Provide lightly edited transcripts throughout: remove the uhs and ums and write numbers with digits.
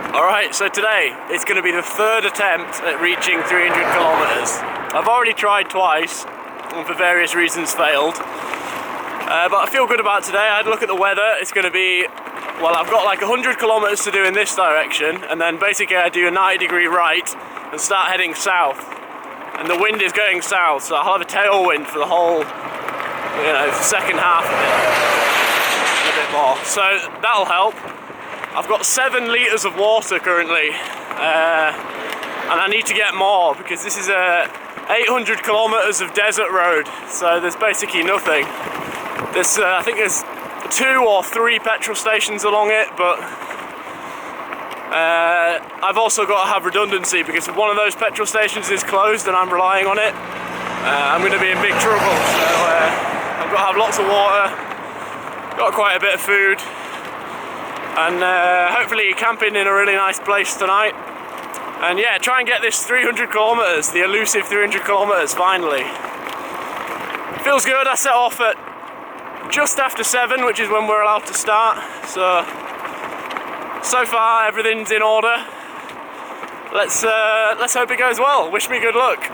Alright, so today it's going to be the third attempt at reaching 300 kilometers. I've already tried twice and for various reasons failed. But I feel good about today. I had a look at the weather. It's going to be, well, I've got like 100 kilometers to do in this direction, and then basically I do a 90-degree right and start heading south. And the wind is going south, so I'll have a tailwind for the whole, second half of it. A bit more. So that'll help. I've got 7 litres of water currently, and I need to get more because this is a 800 kilometres of desert road, so there's basically nothing. I think there's 2 or 3 petrol stations along it, but I've also got to have redundancy because if one of those petrol stations is closed and I'm relying on it, I'm going to be in big trouble. So I've got to have lots of water, got quite a bit of food, and hopefully camping in a really nice place tonight. And yeah, try and get this 300 kilometres, the elusive 300 kilometres finally. Feels good. I set off at just after 7, which is when we're allowed to start. So far everything's in order. Let's hope it goes well. Wish me good luck.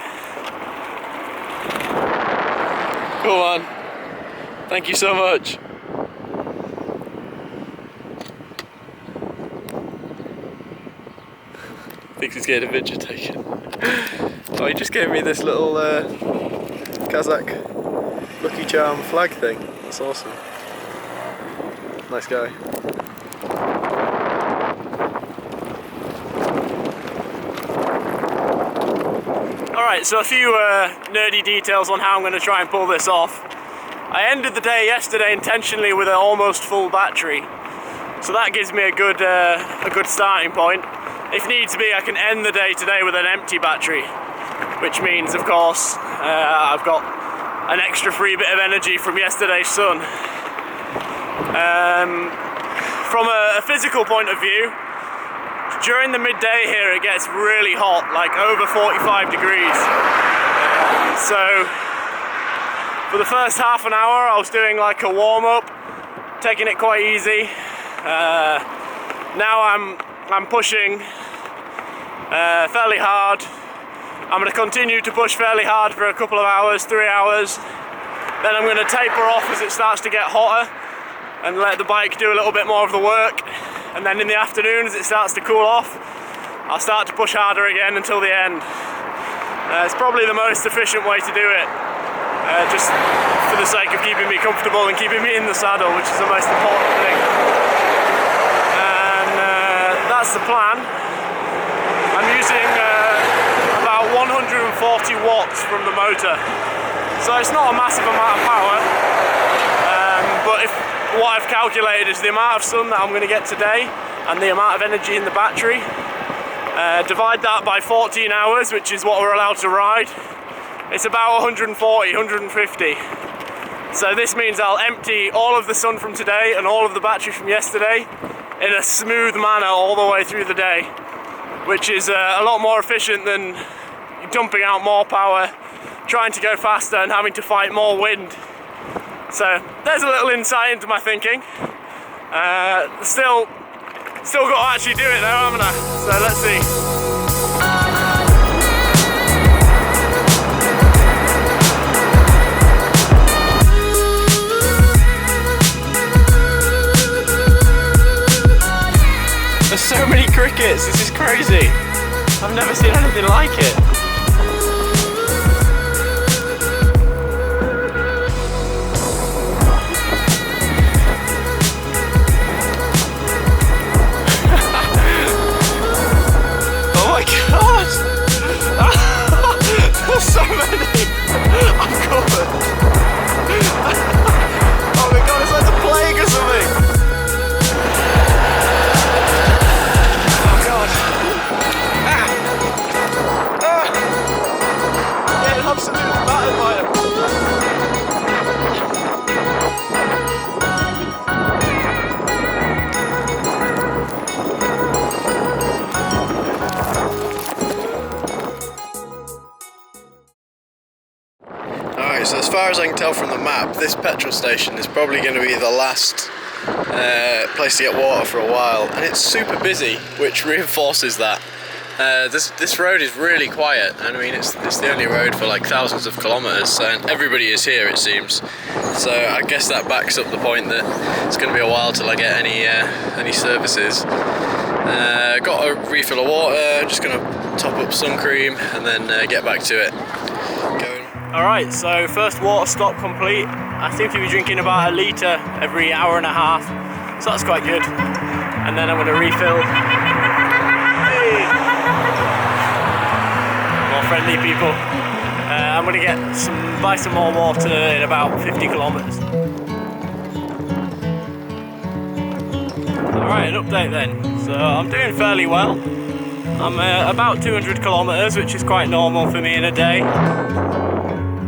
Go on. Thank you so much. Thinks he's getting a picture taken. Oh, he just gave me this little Kazakh Lucky Charm flag thing. That's awesome. Nice guy. Alright, so a few nerdy details on how I'm going to try and pull this off. I ended the day yesterday intentionally with an almost full battery, so that gives me a good starting point. If needs be, I can end the day today with an empty battery, which means, of course, I've got an extra free bit of energy from yesterday's sun. From a physical point of view, during the midday here it gets really hot, like over 45 degrees. So for the first half an hour I was doing like a warm-up, taking it quite easy. Now I'm pushing fairly hard. I'm going to continue to push fairly hard for a couple of hours, 3 hours. Then I'm going to taper off as it starts to get hotter and let the bike do a little bit more of the work. And then in the afternoon, as it starts to cool off, I'll start to push harder again until the end. It's probably the most efficient way to do it, just for the sake of keeping me comfortable and keeping me in the saddle, which is the most important thing. And that's the plan. I'm using about 140 watts from the motor, so it's not a massive amount of power, but what I've calculated is the amount of sun that I'm going to get today and the amount of energy in the battery. Divide that by 14 hours, which is what we're allowed to ride. It's about 140, 150. So this means I'll empty all of the sun from today and all of the battery from yesterday in a smooth manner all the way through the day, which is a lot more efficient than dumping out more power, trying to go faster and having to fight more wind. So there's a little insight into my thinking. Still got to actually do it though, haven't I? So let's see. There's so many crickets, this is crazy. I've never seen anything like it. Oh my god! There's so many! I'm covered! Oh my god, it's like a plague or something! Absolutely battered by him. Alright, so as far as I can tell from the map, this petrol station is probably going to be the last place to get water for a while, and it's super busy, which reinforces that. This road is really quiet, and I mean it's the only road for like thousands of kilometers, and everybody is here, it seems. So I guess that backs up the point that it's going to be a while till I get any services. Got a refill of water, just going to top up sun cream and then get back to it. Alright, so first water stop complete. I seem to be drinking about 1 litre every hour and a half, so that's quite good. And then I'm going to refill. More friendly people. I'm going to buy some more water in about 50 kilometres. Alright, an update then. So I'm doing fairly well. I'm about 200 kilometres, which is quite normal for me in a day.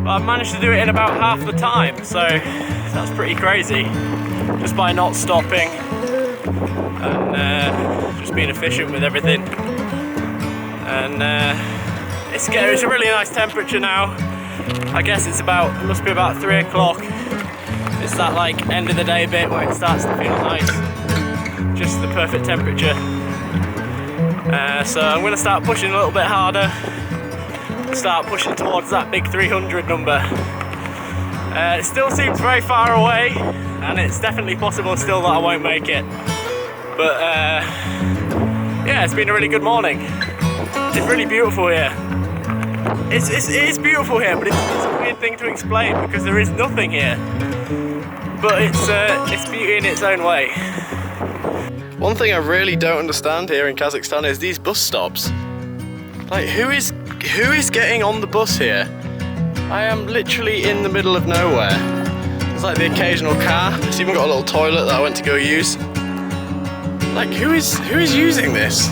But I've managed to do it in about half the time, so that's pretty crazy. Just by not stopping and just being efficient with everything. And it's a really nice temperature now. I guess it must be about 3 o'clock. It's that like end of the day bit where it starts to feel nice. Just the perfect temperature. So I'm going to start pushing a little bit harder. Start pushing towards that big 300 number. It still seems very far away, and it's definitely possible still that I won't make it. But yeah, it's been a really good morning. It's really beautiful here. It is beautiful here, but it's a weird thing to explain because there is nothing here. But it's beauty in its own way. One thing I really don't understand here in Kazakhstan is these bus stops. Like, who is getting on the bus here? I am literally in the middle of nowhere. There's like the occasional car. It's even got a little toilet that I went to go use. Like, who is using this?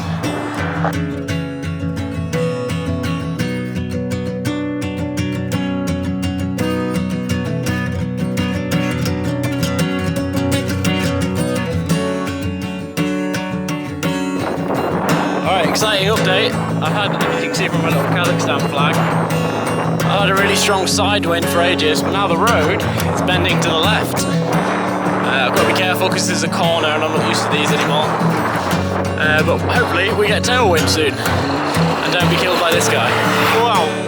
Exciting update. I've had, as you can see from my little Kazakhstan flag, I had a really strong side wind for ages, but now the road is bending to the left. I've got to be careful because this is a corner and I'm not used to these anymore. But hopefully we get tailwind soon and don't be killed by this guy. Wow.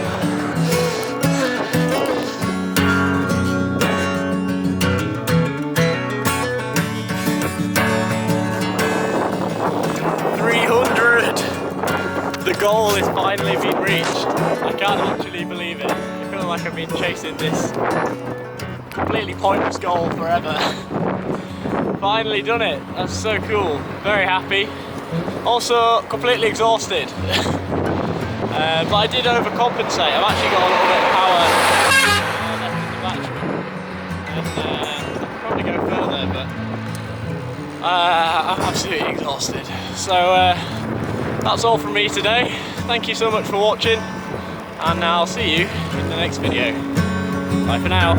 The goal has finally been reached. I can't actually believe it. I feel like I've been chasing this completely pointless goal forever. Finally done it. That's so cool. Very happy. Also completely exhausted. But I did overcompensate. I've actually got a little bit of power left in the battery. And I could probably go further, but I'm absolutely exhausted. So that's all from me today. Thank you so much for watching, and I'll see you in the next video. Bye for now.